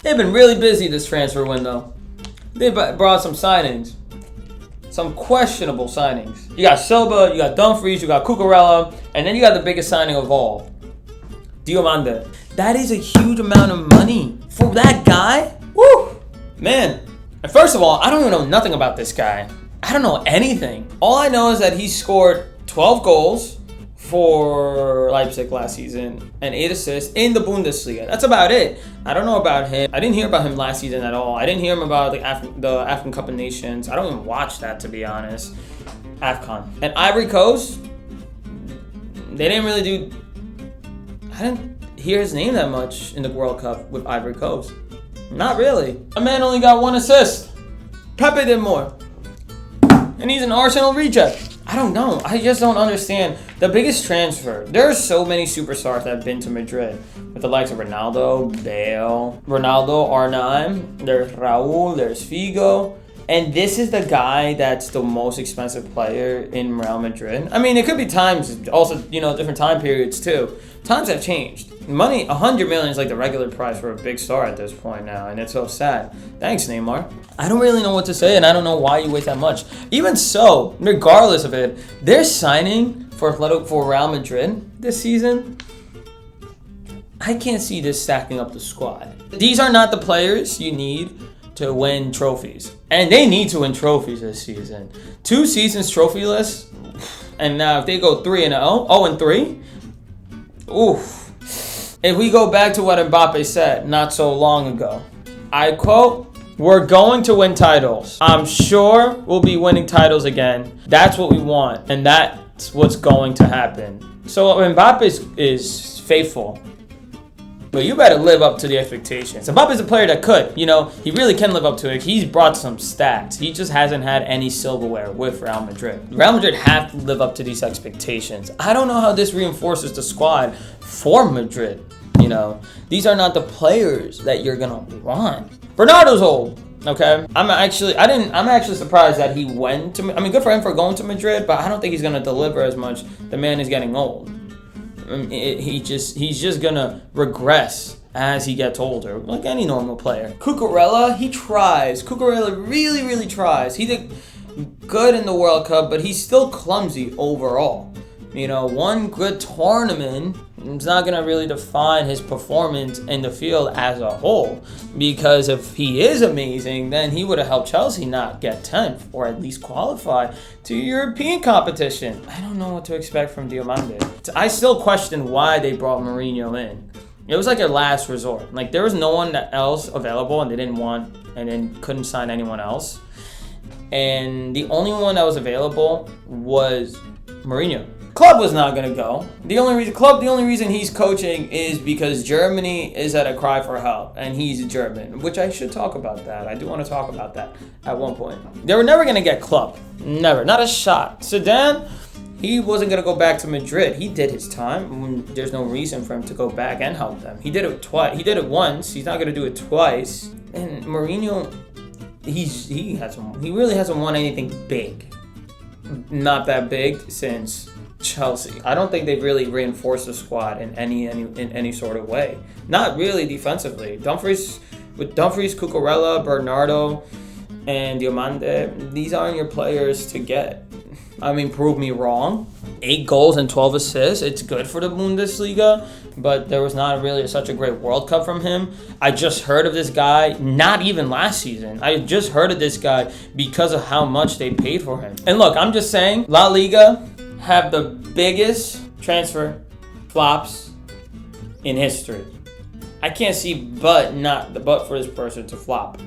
They've been really busy this transfer window. They brought some signings. Some questionable signings. You got Silva, you got Dumfries, you got Cucurella, and then you got the biggest signing of all, Diomande. That is a huge amount of money for that guy. Woo! Man, and first of all, I don't even know nothing about this guy. I don't know anything. All I know is that he scored 12 goals for Leipzig last season and 8 assists in the Bundesliga. That's about it. I don't know about him. I didn't hear about him last season at all. I didn't hear him about the African Cup of Nations. I don't even watch that, to be honest. AFCON. And Ivory Coast, they didn't really do... I didn't hear his name that much in the World Cup with Ivory Coast. Not really. A man only got 1 assist. Pepe did more. And he's an Arsenal reject. I don't know. I just don't understand. The biggest transfer. There are so many superstars that have been to Madrid. With the likes of Ronaldo, Bale, Ronaldo, R9. There's Raul, there's Figo. And this is the guy that's the most expensive player in Real Madrid. I mean, it could be times, also, different time periods too. Times have changed. Money, 100 million is like the regular price for a big star at this point now, and it's so sad. Thanks, Neymar. I don't really know what to say, and I don't know why you wait that much. Even so, regardless of it, they're signing for Real Madrid this season. I can't see this stacking up the squad. These are not the players you need to win trophies. And they need to win trophies this season. 2 seasons trophyless, and now if they go 3-0, 0-3, oof. If we go back to what Mbappe said not so long ago, I quote, "We're going to win titles. I'm sure we'll be winning titles again. That's what we want, and that's what's going to happen." So Mbappe is faithful. But you better live up to the expectations. Mbappe's a player that could. He really can live up to it. He's brought some stats. He just hasn't had any silverware with Real Madrid. Real Madrid have to live up to these expectations. I don't know how this reinforces the squad for Madrid. These are not the players that you're gonna want. Bernardo's old. Okay, I'm actually surprised that he went to. I mean, good for him for going to Madrid, but I don't think he's gonna deliver as much. The man is getting old. He's just gonna regress as he gets older, like any normal player. Cucurella, he tries. Cucurella really, really tries. He did good in the World Cup, but he's still clumsy overall. One good tournament is not gonna really define his performance in the field as a whole. Because if he is amazing, then he would have helped Chelsea not get 10th or at least qualify to European competition. I don't know what to expect from Diomande. I still question why they brought Mourinho in. It was like a last resort. Like there was no one else available, and they didn't want and then couldn't sign anyone else. And the only one that was available was Mourinho. Club was not going to go. The only reason he's coaching is because Germany is at a cry for help, and he's German, which I should talk about that. I do want to talk about that at one point. They were never going to get Club. Never. Not a shot. Zidane, he wasn't going to go back to Madrid. He did his time. There's no reason for him to go back and help them. He did it twice. He did it once. He's not going to do it twice. And Mourinho, he really hasn't won anything big. Not that big since Chelsea. I don't think they've really reinforced the squad in any sort of way. Not really defensively. Dumfries, Cucurella, Bernardo, and Diomande, these aren't your players to get. I mean, prove me wrong. 8 goals and 12 assists. It's good for the Bundesliga, but there was not really such a great World Cup from him. I just heard of this guy, not even last season. I just heard of this guy because of how much they paid for him. And look, I'm just saying, La Liga have the biggest transfer flops in history. I can't see but for this person to flop.